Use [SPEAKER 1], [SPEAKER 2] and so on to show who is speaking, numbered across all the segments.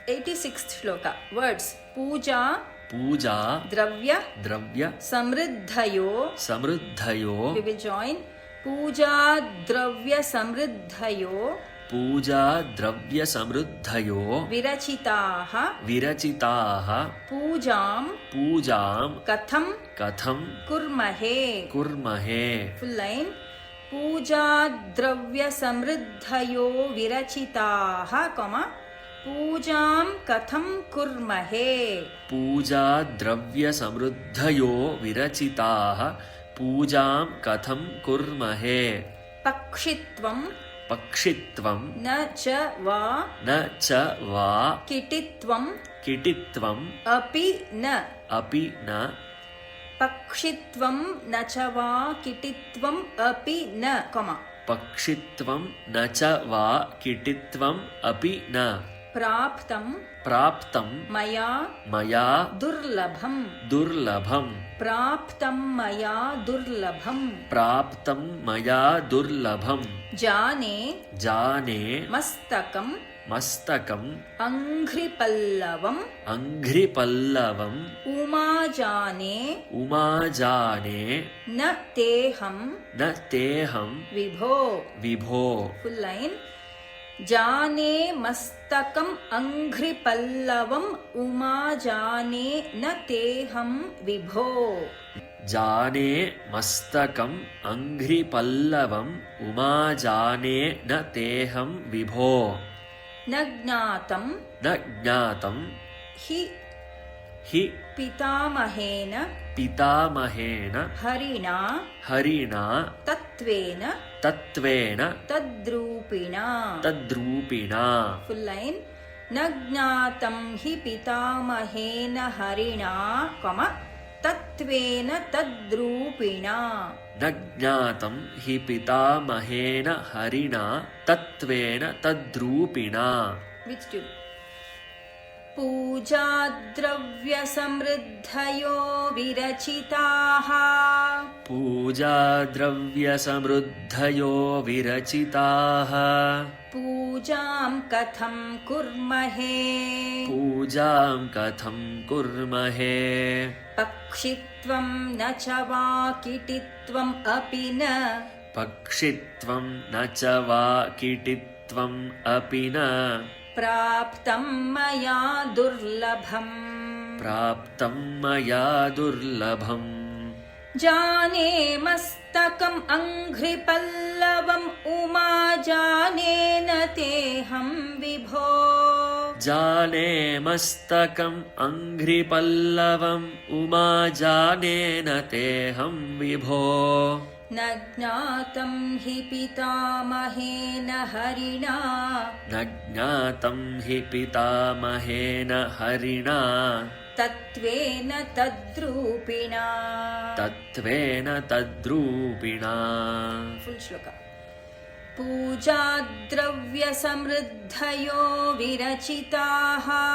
[SPEAKER 1] 86th shloka. Words Puja,
[SPEAKER 2] Puja,
[SPEAKER 1] Dravya,
[SPEAKER 2] Dravya,
[SPEAKER 1] Samriddhayo.
[SPEAKER 2] Samriddhayo.
[SPEAKER 1] We will join. Puja, Dravya, Samriddhayo.
[SPEAKER 2] Puja, Dravya, Samriddhayo.
[SPEAKER 1] Virachitaha.
[SPEAKER 2] Virachitaha.
[SPEAKER 1] Pujam.
[SPEAKER 2] Pujam.
[SPEAKER 1] Katham.
[SPEAKER 2] Katham.
[SPEAKER 1] Kurmahe.
[SPEAKER 2] Kurmahe.
[SPEAKER 1] Full line. Puja, Dravya, Samriddhayo. Virachitaha, comma. Pujam katham kurmahe.
[SPEAKER 2] Puja dravya samruddhayo virachitaha. Pujam katham kurmahe.
[SPEAKER 1] Pakshitvam.
[SPEAKER 2] Pakshitvam.
[SPEAKER 1] Na cha va.
[SPEAKER 2] Na cha va.
[SPEAKER 1] Kititvam.
[SPEAKER 2] Kititvam.
[SPEAKER 1] Api na.
[SPEAKER 2] Api na.
[SPEAKER 1] Pakshitvam na cha va. Kititvam api na, comma.
[SPEAKER 2] Pakshitvam na cha va. Kititvam api na.
[SPEAKER 1] Praptam.
[SPEAKER 2] Praptam.
[SPEAKER 1] Maya.
[SPEAKER 2] Maya.
[SPEAKER 1] Durlabham.
[SPEAKER 2] Durlabham.
[SPEAKER 1] Praptam maya durlabham.
[SPEAKER 2] Praptam maya durlabham.
[SPEAKER 1] Jane.
[SPEAKER 2] Jane.
[SPEAKER 1] Mastakam.
[SPEAKER 2] Mastakam.
[SPEAKER 1] Anghripallavam.
[SPEAKER 2] Anghripallavam.
[SPEAKER 1] Umajane.
[SPEAKER 2] Umajane.
[SPEAKER 1] Na teham.
[SPEAKER 2] Na teham.
[SPEAKER 1] Vibho.
[SPEAKER 2] Vibho.
[SPEAKER 1] Full line. Jane mastakam anghripallavam umajane na teham vibho.
[SPEAKER 2] Jane mastakam anghripallavam umajane na teham vibho.
[SPEAKER 1] Nagnatam.
[SPEAKER 2] Nagnatam.
[SPEAKER 1] Hi.
[SPEAKER 2] Hi.
[SPEAKER 1] Pitamahena.
[SPEAKER 2] Pitamahena.
[SPEAKER 1] Harina.
[SPEAKER 2] Harina.
[SPEAKER 1] Tatvena.
[SPEAKER 2] Tatvena.
[SPEAKER 1] Tadrupina.
[SPEAKER 2] Tadrupina.
[SPEAKER 1] Full line. Nagnatam hi pitamahena harina, comma, tatvena tadrupina.
[SPEAKER 2] Nagnatam hi pitamahena harina tatvena tadrupina.
[SPEAKER 1] Which two? Puja dravya samriddhayo virachitaha.
[SPEAKER 2] Puja dravya samruddhayo virachitaha.
[SPEAKER 1] Pujam katham kurmahe.
[SPEAKER 2] Pujam katham kurmahe.
[SPEAKER 1] Pakshitvam na cha va kititvam api na.
[SPEAKER 2] Pakshitvam na cha va kititvam api na.
[SPEAKER 1] Praptam maya durlabham.
[SPEAKER 2] Praptam maya durlabham.
[SPEAKER 1] Jane mastakam anghripallavam umajane na teham vibho.
[SPEAKER 2] Jane mastakam anghripallavam umajane na teham vibho.
[SPEAKER 1] Nagnatam hi pitamahena harina.
[SPEAKER 2] Nagnatam hi pitamahena harina.
[SPEAKER 1] Tatvena tadrupina.
[SPEAKER 2] Tatvena tadrupina.
[SPEAKER 1] Full shloka. Puja dravya samriddhayo virachitaha.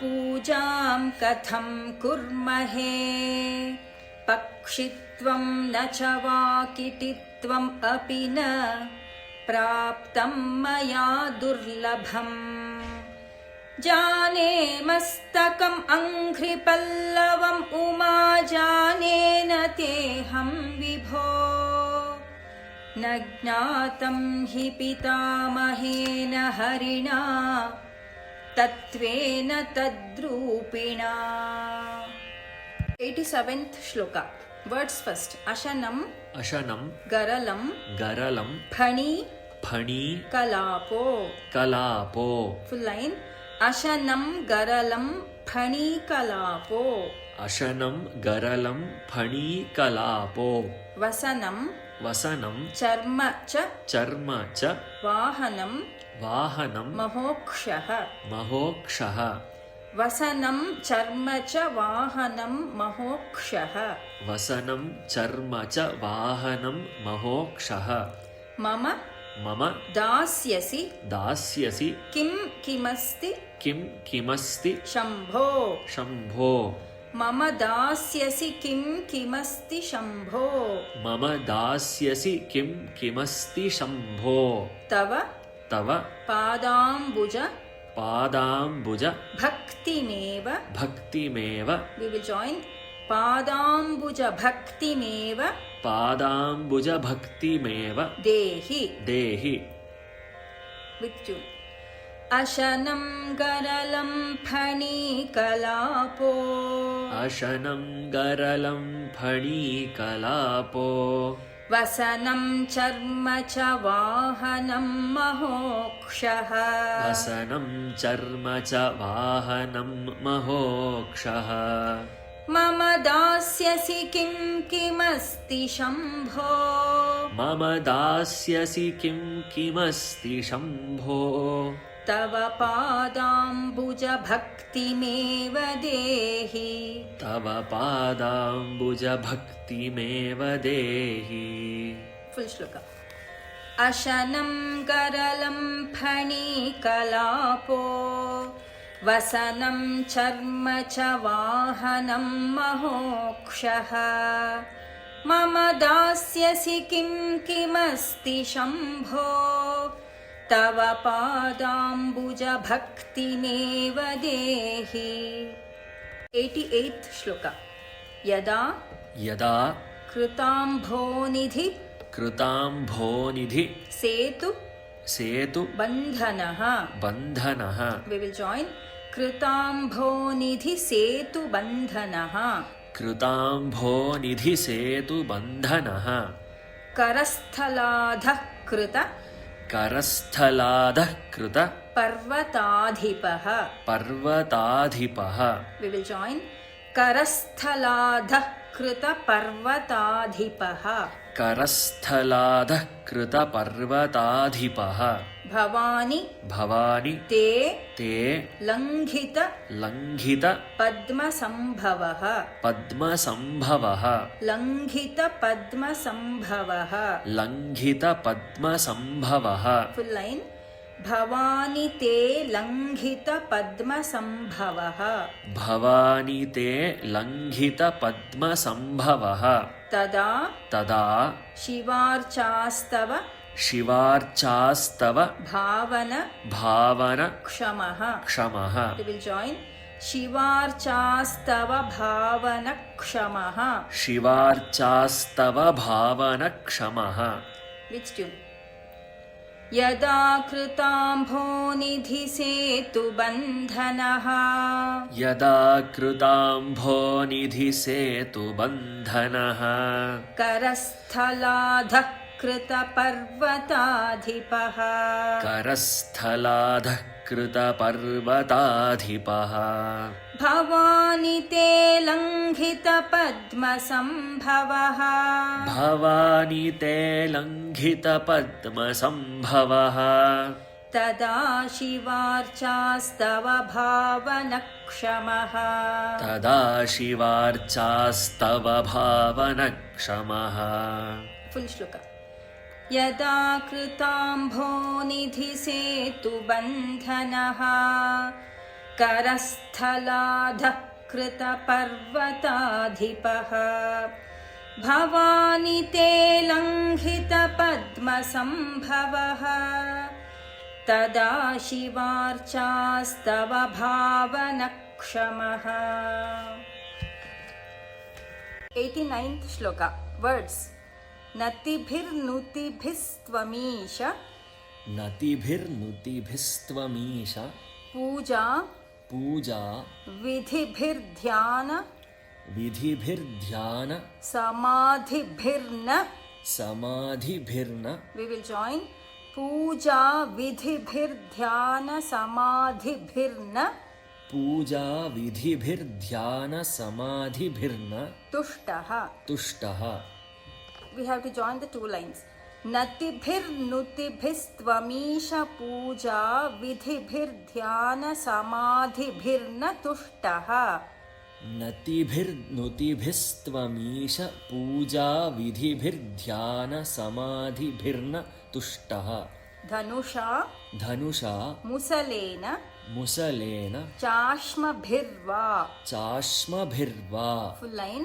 [SPEAKER 1] Pujam katham kurmahe. Pakshitvam na cha va kititvam api na. Praptam maya durlabham. Jane mastakam anghripallavam umajane na teham vibho. Nagnatam hi pitamahena harina. Tatvena tadrupina. 87th shloka. Words first. Ashanam.
[SPEAKER 2] Ashanam.
[SPEAKER 1] Garalam.
[SPEAKER 2] Garalam.
[SPEAKER 1] Phani.
[SPEAKER 2] Phani.
[SPEAKER 1] Kalapo.
[SPEAKER 2] Kalapo.
[SPEAKER 1] Full line. Ashanam garalam phani kalapo.
[SPEAKER 2] Ashanam garalam phani kalapo.
[SPEAKER 1] Vasanam.
[SPEAKER 2] Vasanam.
[SPEAKER 1] Charma cha.
[SPEAKER 2] Charma cha.
[SPEAKER 1] Vahanam.
[SPEAKER 2] Vahanam.
[SPEAKER 1] Mahokshaha.
[SPEAKER 2] Mahokshaha.
[SPEAKER 1] Vasanam charma cha vahanam mahokshaha.
[SPEAKER 2] Vasanam charma cha vahanam mahokshaha.
[SPEAKER 1] Mama.
[SPEAKER 2] Mama.
[SPEAKER 1] Dasyasi.
[SPEAKER 2] Dasyasi.
[SPEAKER 1] Kim kimasti.
[SPEAKER 2] Kim kimasti.
[SPEAKER 1] Shambho.
[SPEAKER 2] Shambho.
[SPEAKER 1] Mama dasyasi kim kimasti shambho.
[SPEAKER 2] Mama dasyasi kim kimasti shambho.
[SPEAKER 1] Tava.
[SPEAKER 2] Tava.
[SPEAKER 1] Padambuja.
[SPEAKER 2] पादाम्बुज
[SPEAKER 1] भक्तिमेव
[SPEAKER 2] भक्तिमेव
[SPEAKER 1] we will join पादाम्बुज भक्तिमेव
[SPEAKER 2] पादाम्बुज भक्तिमेव
[SPEAKER 1] देहि
[SPEAKER 2] देहि
[SPEAKER 1] with tune अशनं गरलं फणीकलापो
[SPEAKER 2] अशनं गरलं फणीकलापो
[SPEAKER 1] वसनं चर्म च वाहनं महोक्षः
[SPEAKER 2] वसनं चर्म च वाहनं महोक्षः
[SPEAKER 1] मम दास्यसि किं किमस्ति शम्भो
[SPEAKER 2] मम दास्यसि किं किमस्ति शम्भो
[SPEAKER 1] तव पादाम्बुज भक्तिमेव देहि
[SPEAKER 2] तव पादाम्बुज भक्तिमेव देहि
[SPEAKER 1] फुल श्लोक अशनं गरलं फणीकलापो वसनं चर्म च वाहनं महोक्षः मम दास्यसि किं किमस्ति शम्भो तव पादाम्बुज भक्तिमेव देहि 88th श्लोक यदा
[SPEAKER 2] यदा
[SPEAKER 1] कृताम्भोनिधि
[SPEAKER 2] कृताम्भोनिधि
[SPEAKER 1] सेतु
[SPEAKER 2] सेतु
[SPEAKER 1] बन्धनः
[SPEAKER 2] बन्धनः
[SPEAKER 1] we will join कृताम्भोनिधि सेतु बन्धनः
[SPEAKER 2] कृताम्भोनिधि सेतु बन्धनः
[SPEAKER 1] करस्थलाधः कृत
[SPEAKER 2] करस्थलाधः कृत
[SPEAKER 1] पर्वताधिपः
[SPEAKER 2] पर्वताधिपः
[SPEAKER 1] we will join करस्थलाधः कृत पर्वताधिपः
[SPEAKER 2] करस्थलाधः कृत पर्वताधिपः
[SPEAKER 1] भवानि
[SPEAKER 2] भवानि
[SPEAKER 1] ते
[SPEAKER 2] ते
[SPEAKER 1] लङ्घित
[SPEAKER 2] लङ्घित
[SPEAKER 1] पद्मसम्भवः
[SPEAKER 2] पद्मसम्भवः
[SPEAKER 1] लङ्घित पद्मसम्भवः
[SPEAKER 2] लङ्घित पद्मसम्भवः
[SPEAKER 1] फुल लाइन भवानि ते लङ्घित पद्मसम्भवः
[SPEAKER 2] भवानि ते लङ्घित पद्मसम्भवः
[SPEAKER 1] तदा
[SPEAKER 2] तदा
[SPEAKER 1] शिवार्चास्तव
[SPEAKER 2] शिवार्चास्तव
[SPEAKER 1] भावन
[SPEAKER 2] भावन
[SPEAKER 1] क्षमः
[SPEAKER 2] क्षमः
[SPEAKER 1] we will join शिवार्चास्तव भावन क्षमः
[SPEAKER 2] शिवार्चास्तव भावन क्षमः
[SPEAKER 1] which tune यदा कृताम्भोनिधि सेतु बन्धनः
[SPEAKER 2] यदा कृताम्भोनिधि सेतु बन्धनः
[SPEAKER 1] करस्थलाधः कृत पर्वताधिपः
[SPEAKER 2] करस्थलाधः कृत पर्वताधिपः
[SPEAKER 1] भवानि ते लङ्घित पद्मसम्भवः
[SPEAKER 2] भवानि ते लङ्घित पद्मसम्भवः
[SPEAKER 1] तदा शिवार्चास्तव भावनक्षमः
[SPEAKER 2] तदा शिवार्चास्तव भावनक्षमः
[SPEAKER 1] फुल श्लोक यदा कृताम्भोनिधि सेतु बन्धनः करस्थलाधः कृत पर्वताधिपः भवानि ते लङ्घित पद्मसम्भवः तदा शिवार्चास्तव भावनक्षमः 89th श्लोक वर्ड्स नतिभिर्नुतिभिस्त्वमीश
[SPEAKER 2] नतिभिर्नुतिभिस्त्वमीश
[SPEAKER 1] पूजा
[SPEAKER 2] पूजा
[SPEAKER 1] विधिभिर्ध्यान
[SPEAKER 2] विधिभिर्ध्यान
[SPEAKER 1] समाधिभिर्न
[SPEAKER 2] समाधिभिर्न
[SPEAKER 1] we will join पूजा विधिभिर्ध्यान समाधिभिर्न
[SPEAKER 2] पूजा विधिभिर्ध्यान समाधिभिर्न
[SPEAKER 1] तुष्टः
[SPEAKER 2] तुष्टः
[SPEAKER 1] we have to join the two lines नतिभिर्नुतिभिस्त्वमीश पूजा विधिभिर्ध्यान समाधिभिर्न तुष्टः
[SPEAKER 2] नतिभिर्नुतिभिस्त्वमीश पूजा विधिभिर्ध्यान समाधिभिर्न तुष्टः
[SPEAKER 1] धनुषा
[SPEAKER 2] धनुषा
[SPEAKER 1] मुसलेन
[SPEAKER 2] मुसलेन
[SPEAKER 1] चाश्मभिर्वा
[SPEAKER 2] चाश्मभिर्वा
[SPEAKER 1] फुल लाइन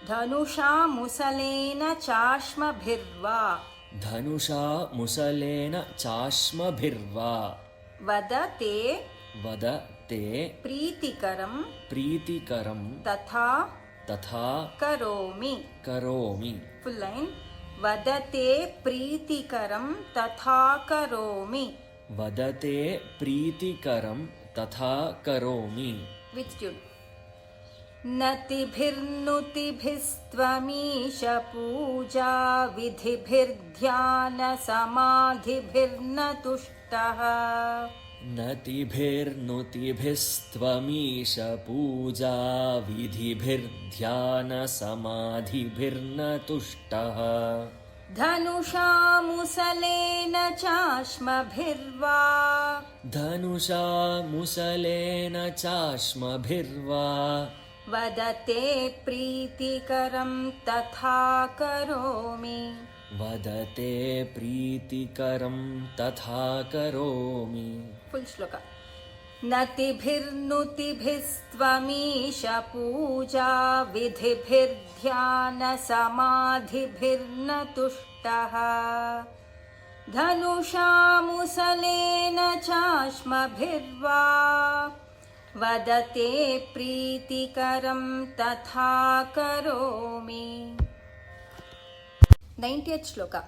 [SPEAKER 1] धनुषा मुसलेन चाश्मभिर्वा
[SPEAKER 2] धनुषा मुसलेन चाश्मभिर्वा
[SPEAKER 1] वदते
[SPEAKER 2] वद ते
[SPEAKER 1] प्रीतिकरं
[SPEAKER 2] प्रीतिकरं
[SPEAKER 1] तथा
[SPEAKER 2] तथा
[SPEAKER 1] करोमि.
[SPEAKER 2] करोमि.
[SPEAKER 1] Full line. वदते प्रीतिकरं तथा करोमि.
[SPEAKER 2] वदते प्रीतिकरं तथा करोमि.
[SPEAKER 1] With tune. नतिभिर्नुतिभिस्त्वमीश पूजा विधिभिर्ध्यान समाधिभिर्न तुष्टः.
[SPEAKER 2] नतिभिर्नुतिभिस्त्वमीश पूजा विधिभिर्ध्यान समाधिभिर्न तुष्टः.
[SPEAKER 1] धनुषा मुसलेन चाश्मभिर्वा
[SPEAKER 2] धनुषा मुसलेन चाश्मभिर्वा
[SPEAKER 1] वदते प्रीतिकरं तथा करोमि.
[SPEAKER 2] वदते प्रीतिकरं तथा करोमि.
[SPEAKER 1] फुल श्लोक. नतिभिर्नुतिभिस्त्वमीश पूजा विधिभिर्ध्यान समाधिभिर्न तुष्टः. धनुषा मुसलेन चाश्मभिर्वा वदते प्रीतिकरं तथा करोमि. 90th श्लोक.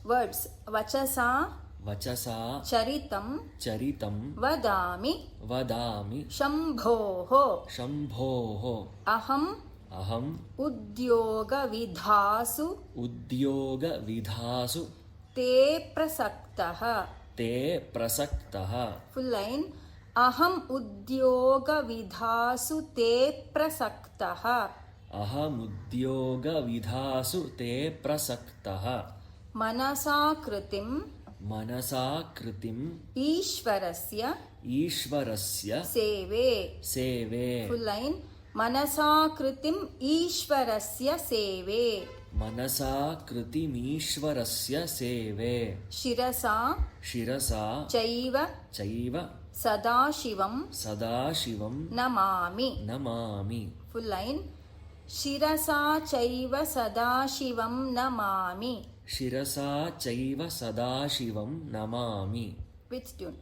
[SPEAKER 1] वर्ड्स. वचसा
[SPEAKER 2] वचसा
[SPEAKER 1] चरितं
[SPEAKER 2] चरितं
[SPEAKER 1] वदामि
[SPEAKER 2] वदामि
[SPEAKER 1] शम्भोः.
[SPEAKER 2] शम्भोः.
[SPEAKER 1] अहम्
[SPEAKER 2] अहम्
[SPEAKER 1] उद्योगविधासु
[SPEAKER 2] उद्योगविधासु
[SPEAKER 1] ते प्रसक्तः.
[SPEAKER 2] ते प्रसक्तः.
[SPEAKER 1] Full line. अहम् उद्योगविधासु ते प्रसक्तः.
[SPEAKER 2] अहमुद्योगविधासु ते प्रसक्तः.
[SPEAKER 1] मनसा कृतिं
[SPEAKER 2] मनसा कृतिम्
[SPEAKER 1] ईश्वरस्य
[SPEAKER 2] ईश्वरस्य
[SPEAKER 1] सेवे.
[SPEAKER 2] सेवे.
[SPEAKER 1] Full line. मनसा कृतिं ईश्वरस्य सेवे.
[SPEAKER 2] मनसा कृतिमीश्वरस्य सेवे.
[SPEAKER 1] शिरसा
[SPEAKER 2] शिरसा
[SPEAKER 1] चैव
[SPEAKER 2] चैव
[SPEAKER 1] सदाशिवं
[SPEAKER 2] सदाशिवं
[SPEAKER 1] नमामि.
[SPEAKER 2] नमामि.
[SPEAKER 1] Full line. शिरसा चैव सदाशिवं नमामि.
[SPEAKER 2] शिरसा चैव सदाशिवं नमामि.
[SPEAKER 1] With tune.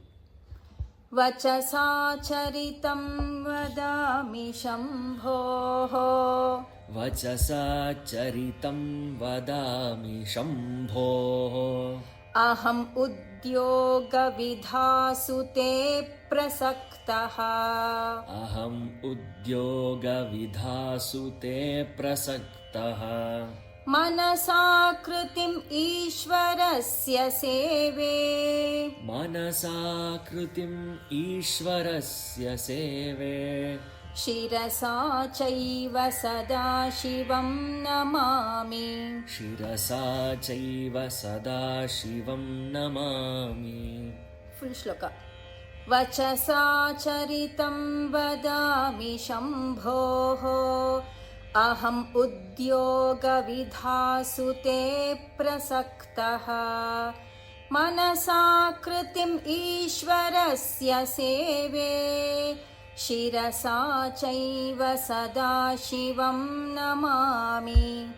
[SPEAKER 1] वचसा चरितं वदामि शम्भोः.
[SPEAKER 2] वचसा चरितं वदामि शम्भोः.
[SPEAKER 1] अहम् उद्योगविधासु ते प्रसक्तः.
[SPEAKER 2] अहम् उद्योगविधासु ते प्रसक्तः.
[SPEAKER 1] मनसा कृतिम् ईश्वरस्य सेवे.
[SPEAKER 2] मनसा कृतिम् ईश्वरस्य सेवे.
[SPEAKER 1] शिरसा चैव सदाशिवं नमामि.
[SPEAKER 2] शिरसा चैव सदाशिवं नमामि.
[SPEAKER 1] फुल श्लोक. वचसा चरितं वदामि शम्भोः. अहम् उद्योगविधासु ते प्रसक्तः. मनसा कृतिम् ईश्वरस्य सेवे. शिरसा चैव सदाशिवं नमामि.